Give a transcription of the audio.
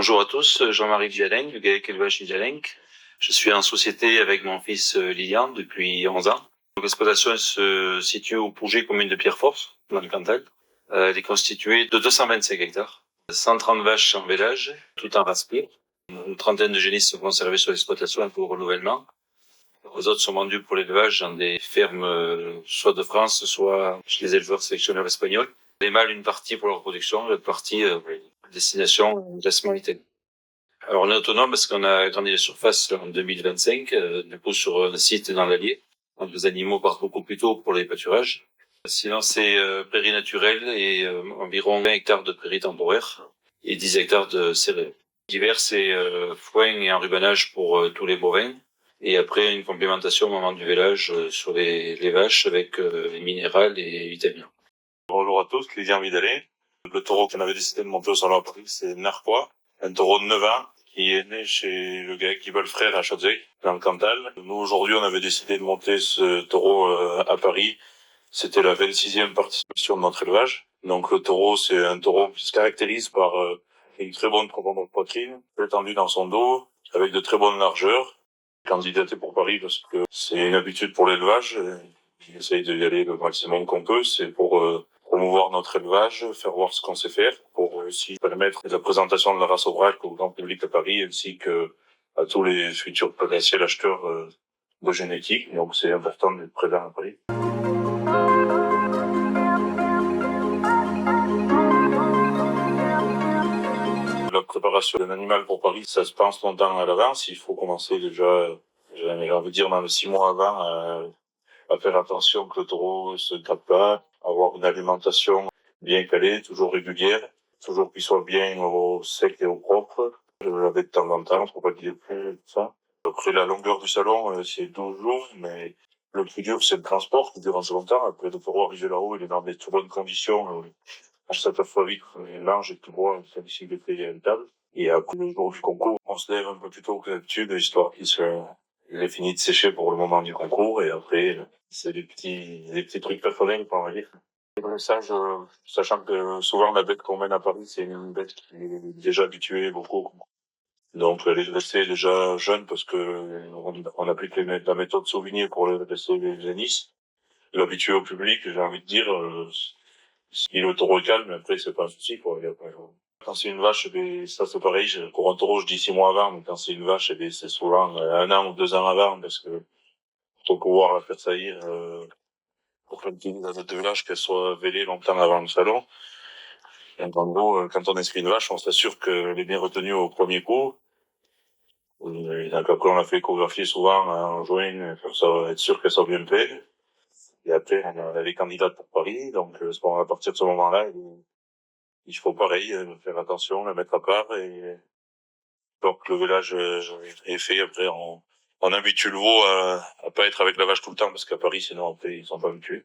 Bonjour à tous, Jean-Marie Djalenc, du GAEC Élevage Djalenc. Je suis en société avec mon fils Lilian depuis 11 ans. L'exploitation se situe au Pouget, commune de Pierreforce, dans le Cantal. Elle est constituée de 225 hectares, 130 vaches en vélage, tout en race pure. Une trentaine de génisses sont conservées sur l'exploitation pour renouvellement. Les autres sont vendus pour l'élevage dans des fermes soit de France, soit chez les éleveurs sélectionneurs espagnols. Les mâles, une partie pour leur production, l'autre partie destination classement italien. Alors on est autonome parce qu'on a agrandi la surface en 2025, du coup sur un site dans l'Allier. Donc les animaux partent beaucoup plus tôt pour les pâturages. Sinon c'est prairie naturelle et environ 20 hectares de prairie temporaire et 10 hectares de céréales. L'hiver c'est foin et enrubanage pour tous les bovins. Et après une complémentation au moment du vélage sur les vaches avec les minérales et les vitamines. Bonjour à tous, Lilian Vidalé. Le taureau qu'on avait décidé de monter au salon à Paris, c'est Narquois, un taureau de 9 ans qui est né chez le GAEC qui le frère à Chaudzeuil, dans le Cantal. Nous, aujourd'hui, on avait décidé de monter ce taureau à Paris. C'était la 26e participation de notre élevage. Donc le taureau, c'est un taureau qui se caractérise par une très bonne profondeur de poitrine, étendue dans son dos, avec de très bonnes largeurs. Candidaté pour Paris parce que c'est une habitude pour l'élevage. J'essaye d'y aller le maximum qu'on peut. C'est pour promouvoir notre élevage, faire voir ce qu'on sait faire, pour aussi permettre la présentation de la race aubrac au grand public à Paris, ainsi que à tous les futurs potentiels acheteurs de génétique. Donc c'est important d'être présent à Paris. La préparation d'un animal pour Paris, ça se pense longtemps à l'avance. Il faut commencer déjà, j'ai envie de dire, dans les 6 mois avant, à faire attention que le taureau se tape pas, avoir une alimentation bien calée, toujours régulière, toujours qu'il soit bien au sec et au propre. Je le lavais de temps en temps pour pas qu'il ait plus tout ça. Après, la longueur du salon, c'est 12 jours, mais le plus dur, c'est le transport qui dérange longtemps. Après, le taureau arrivé là-haut, il est dans des très bonnes conditions. Ça te fois vite, large et tout droit, c'est difficile de payer une table. Et après, le jour du concours, on se lève un peu plus tôt que d'habitude, histoire il est fini de sécher pour le moment du concours, et après, c'est des petits trucs personnels, on va dire. Ça, sachant que souvent la bête qu'on mène à Paris, c'est une bête qui est déjà habituée beaucoup au concours. Donc, elle est laissée déjà jeune parce que on applique la méthode Sauvigné pour laisser les génisses. L'habituer au public, j'ai envie de dire, si le taureau est calme, après, c'est pas un souci, quoi. Et après, quand c'est une vache, ben, ça c'est pareil. Pour un taureau, je dis 6 mois avant, mais quand c'est une vache, ben, c'est souvent 1 an ou 2 ans avant, parce que pour pouvoir la faire saillir, pour qu'elle tienne dans notre village, qu'elle soit vélée longtemps avant le salon. Donc, en gros, quand on inscrit une vache, on s'assure qu'elle est bien retenue au premier coup. Et donc après, on a fait échographier souvent en juin, pour ça, être sûr qu'elle soit bien faite. Et après, on a les candidats pour Paris, donc à partir de ce moment-là, il faut pareil, faire attention, la mettre à part, et donc le village est fait. Après, on habitue le veau à pas être avec la vache tout le temps, parce qu'à Paris, sinon après, ils sont pas habitués.